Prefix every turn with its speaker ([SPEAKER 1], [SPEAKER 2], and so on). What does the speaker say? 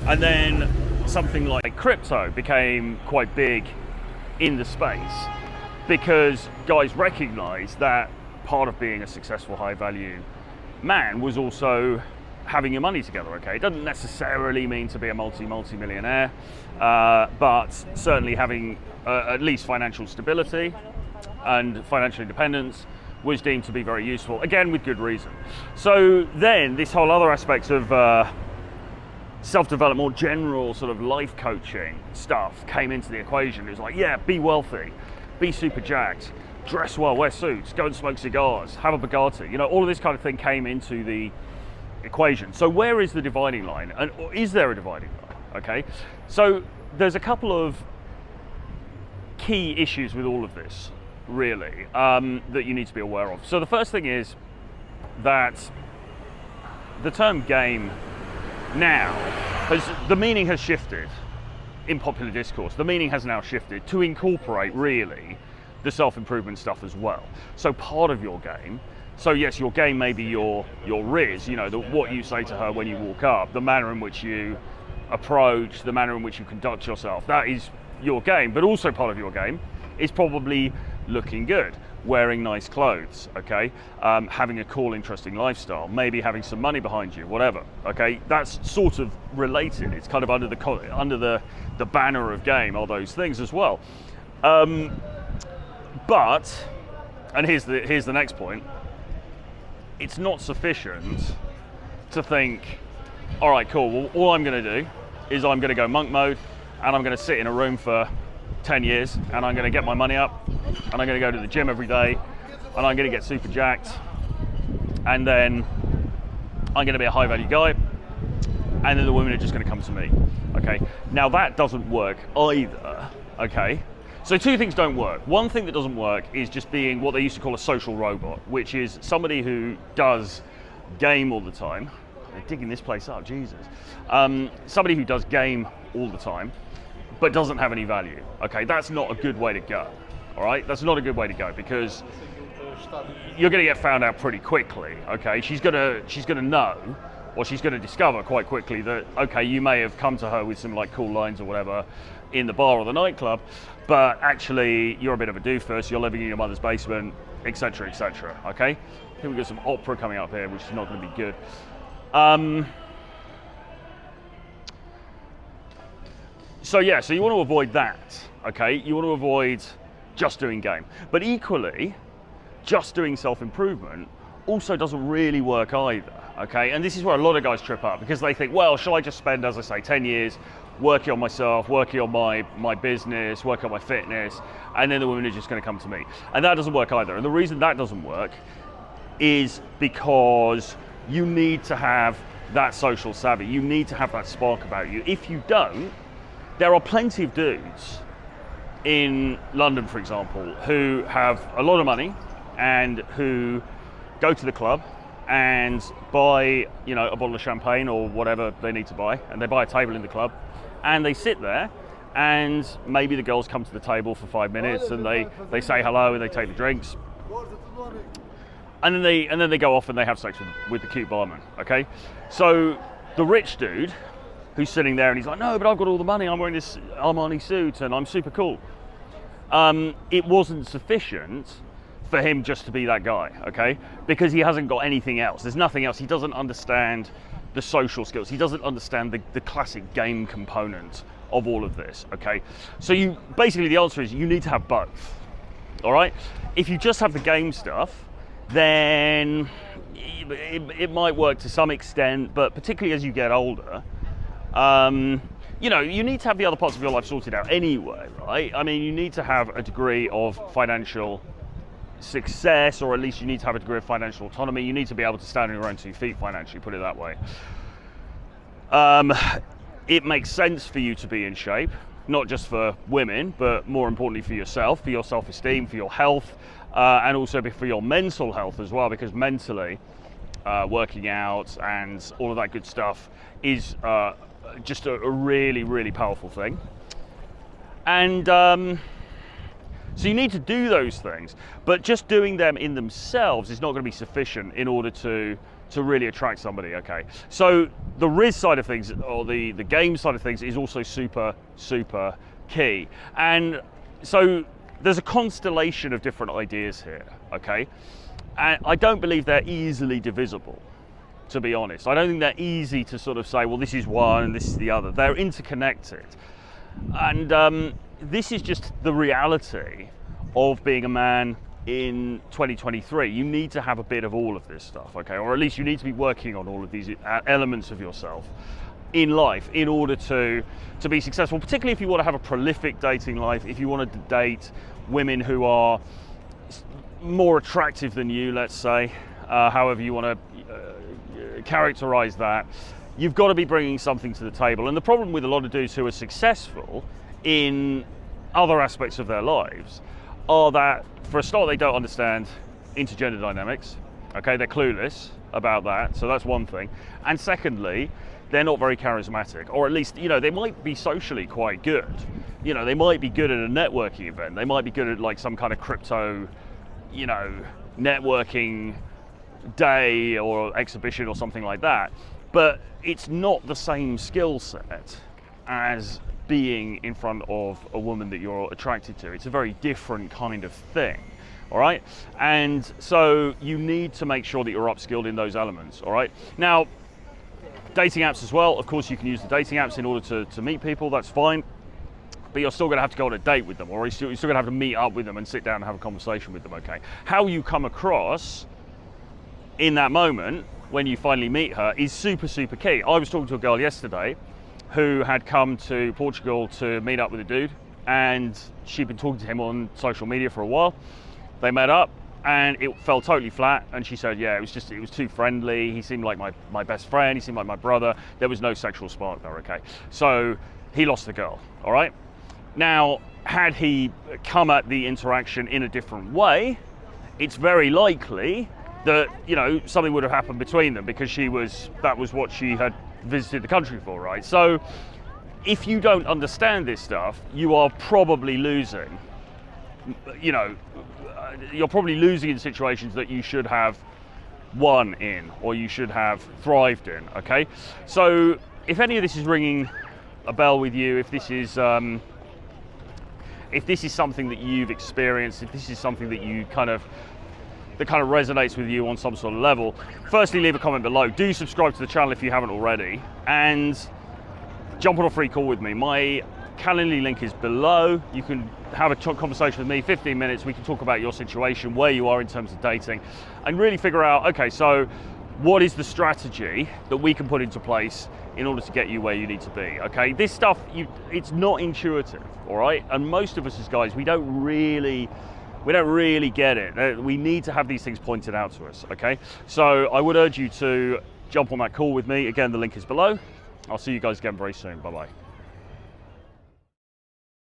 [SPEAKER 1] And then something like crypto became quite big in the space because guys recognized that part of being a successful high value man was also having your money together. Okay, it doesn't necessarily mean to be a multi-millionaire, but certainly having at least financial stability and financial independence was deemed to be very useful, again with good reason. So then this whole other aspect of self-development, more general sort of life coaching stuff came into the equation. It was like, yeah, be wealthy, be super jacked, dress well, wear suits, go and smoke cigars, have a Bugatti. You know, all of this kind of thing came into the equation. So where is the dividing line? And is there a dividing line? Okay, so there's a couple of key issues with all of this, really, that you need to be aware of. So the first thing is that the term game now, the meaning has shifted in popular discourse. The meaning has now shifted to incorporate, really, the self-improvement stuff as well. So part of your game, so yes, your game may be your riz, you know, what you say to her when you walk up, the manner in which you approach, the manner in which you conduct yourself, that is your game. But also part of your game is probably looking good, wearing nice clothes, okay, having a cool, interesting lifestyle, maybe having some money behind you, whatever, okay. That's sort of related. It's kind of under the banner of game, all those things as well. But, and here's the next point, it's not sufficient to think, all right, cool, well, all I'm going to do is I'm going to go monk mode and I'm going to sit in a room for 10 years and I'm going to get my money up and I'm going to go to the gym every day and I'm going to get super jacked and then I'm going to be a high value guy and then the women are just going to come to me. Okay, now that doesn't work either. Okay, so two things don't work. One thing that doesn't work is just being what they used to call a social robot, which is somebody who does game all the time. They're digging this place up, Jesus. Somebody who does game all the time but doesn't have any value. Okay, that's not a good way to go. All right, that's not a good way to go because you're going to get found out pretty quickly. Okay, she's going to know, or she's going to discover quite quickly that, okay, you may have come to her with some like cool lines or whatever in the bar or the nightclub, but actually you're a bit of a doofus, you're living in your mother's basement, etc., etc. Okay, I think we've got some opera coming up here, which is not going to be good. So yeah, so you want to avoid that, okay? You want to avoid just doing game. But equally, just doing self-improvement also doesn't really work either, okay? And this is where a lot of guys trip up because they think, well, shall I just spend, as I say, 10 years working on myself, working on my business, working on my fitness, and then the women are just going to come to me. And that doesn't work either. And the reason that doesn't work is because you need to have that social savvy. You need to have that spark about you. If you don't, there are plenty of dudes in London, for example, who have a lot of money and who go to the club and buy, you know, a bottle of champagne or whatever they need to buy, and they buy a table in the club, and they sit there, and maybe the girls come to the table for 5 minutes, and they say hello and they take the drinks, and then they go off and they have sex with the cute barman. Okay, so the rich dude who's sitting there and he's like, no, but I've got all the money, I'm wearing this Armani suit and I'm super cool. It wasn't sufficient for him just to be that guy, okay? Because he hasn't got anything else. There's nothing else. He doesn't understand the social skills. He doesn't understand the classic game component of all of this, okay? So basically the answer is you need to have both, all right? If you just have the game stuff, then it might work to some extent, but particularly as you get older, you know, you need to have the other parts of your life sorted out anyway, right? I mean, you need to have a degree of financial success, or at least you need to have a degree of financial autonomy. You need to be able to stand on your own 2 feet financially, put it that way. It makes sense for you to be in shape, not just for women, but more importantly for yourself, for your self-esteem, for your health, and also for your mental health as well, because mentally, working out and all of that good stuff is just a really, really powerful thing. And so you need to do those things, but just doing them in themselves is not going to be sufficient in order to to really attract somebody, okay? So the Riz side of things, or the game side of things, is also super, super key. And so there's a constellation of different ideas here, okay? And I don't believe they're easily divisible, to be honest. I don't think they're easy to sort of say, well, this is one and this is the other. They're interconnected. And this is just the reality of being a man in 2023. You need to have a bit of all of this stuff, okay? Or at least you need to be working on all of these elements of yourself in life in order to be successful, particularly if you want to have a prolific dating life, if you want to date women who are more attractive than you, let's say, however you want to characterize that. You've got to be bringing something to the table. And the problem with a lot of dudes who are successful in other aspects of their lives are that, for a start, they don't understand intergender dynamics. Okay, they're clueless about that, so that's one thing. And secondly, they're not very charismatic, or at least, you know, they might be socially quite good. You know, they might be good at a networking event. They might be good at like some kind of crypto, you know, networking day or exhibition or something like that. But it's not the same skill set as being in front of a woman that you're attracted to. It's a very different kind of thing, all right? And so you need to make sure that you're upskilled in those elements, all right? Now, dating apps as well. Of course, you can use the dating apps in order to meet people, that's fine. But you're still gonna have to go on a date with them, or you're still gonna have to meet up with them and sit down and have a conversation with them, okay? How you come across in that moment when you finally meet her is super, super key. I was talking to a girl yesterday who had come to Portugal to meet up with a dude, and she'd been talking to him on social media for a while. They met up and it fell totally flat, and she said, yeah, it was too friendly. He seemed like my best friend, he seemed like my brother. There was no sexual spark there, okay? So he lost the girl, all right? Now, had he come at the interaction in a different way, it's very likely that, you know, something would have happened between them, because that was what she had visited the country for, right? So if you don't understand this stuff, you are probably losing. You know, you're probably losing in situations that you should have won in, or you should have thrived in, okay? So if any of this is ringing a bell with you, if this is something that you've experienced, if this is something that that kind of resonates with you on some sort of level, firstly, leave a comment below. Do subscribe to the channel if you haven't already, and jump on a free call with me. My Calendly link is below. You can have a conversation with me, 15 minutes. We can talk about your situation, where you are in terms of dating, and really figure out, okay, so what is the strategy that we can put into place in order to get you where you need to be, okay? This stuff, it's not intuitive, all right? And most of us as guys, we don't really get it. We need to have these things pointed out to us, okay? So I would urge you to jump on that call with me. Again, the link is below. I'll see you guys again very soon. Bye-bye.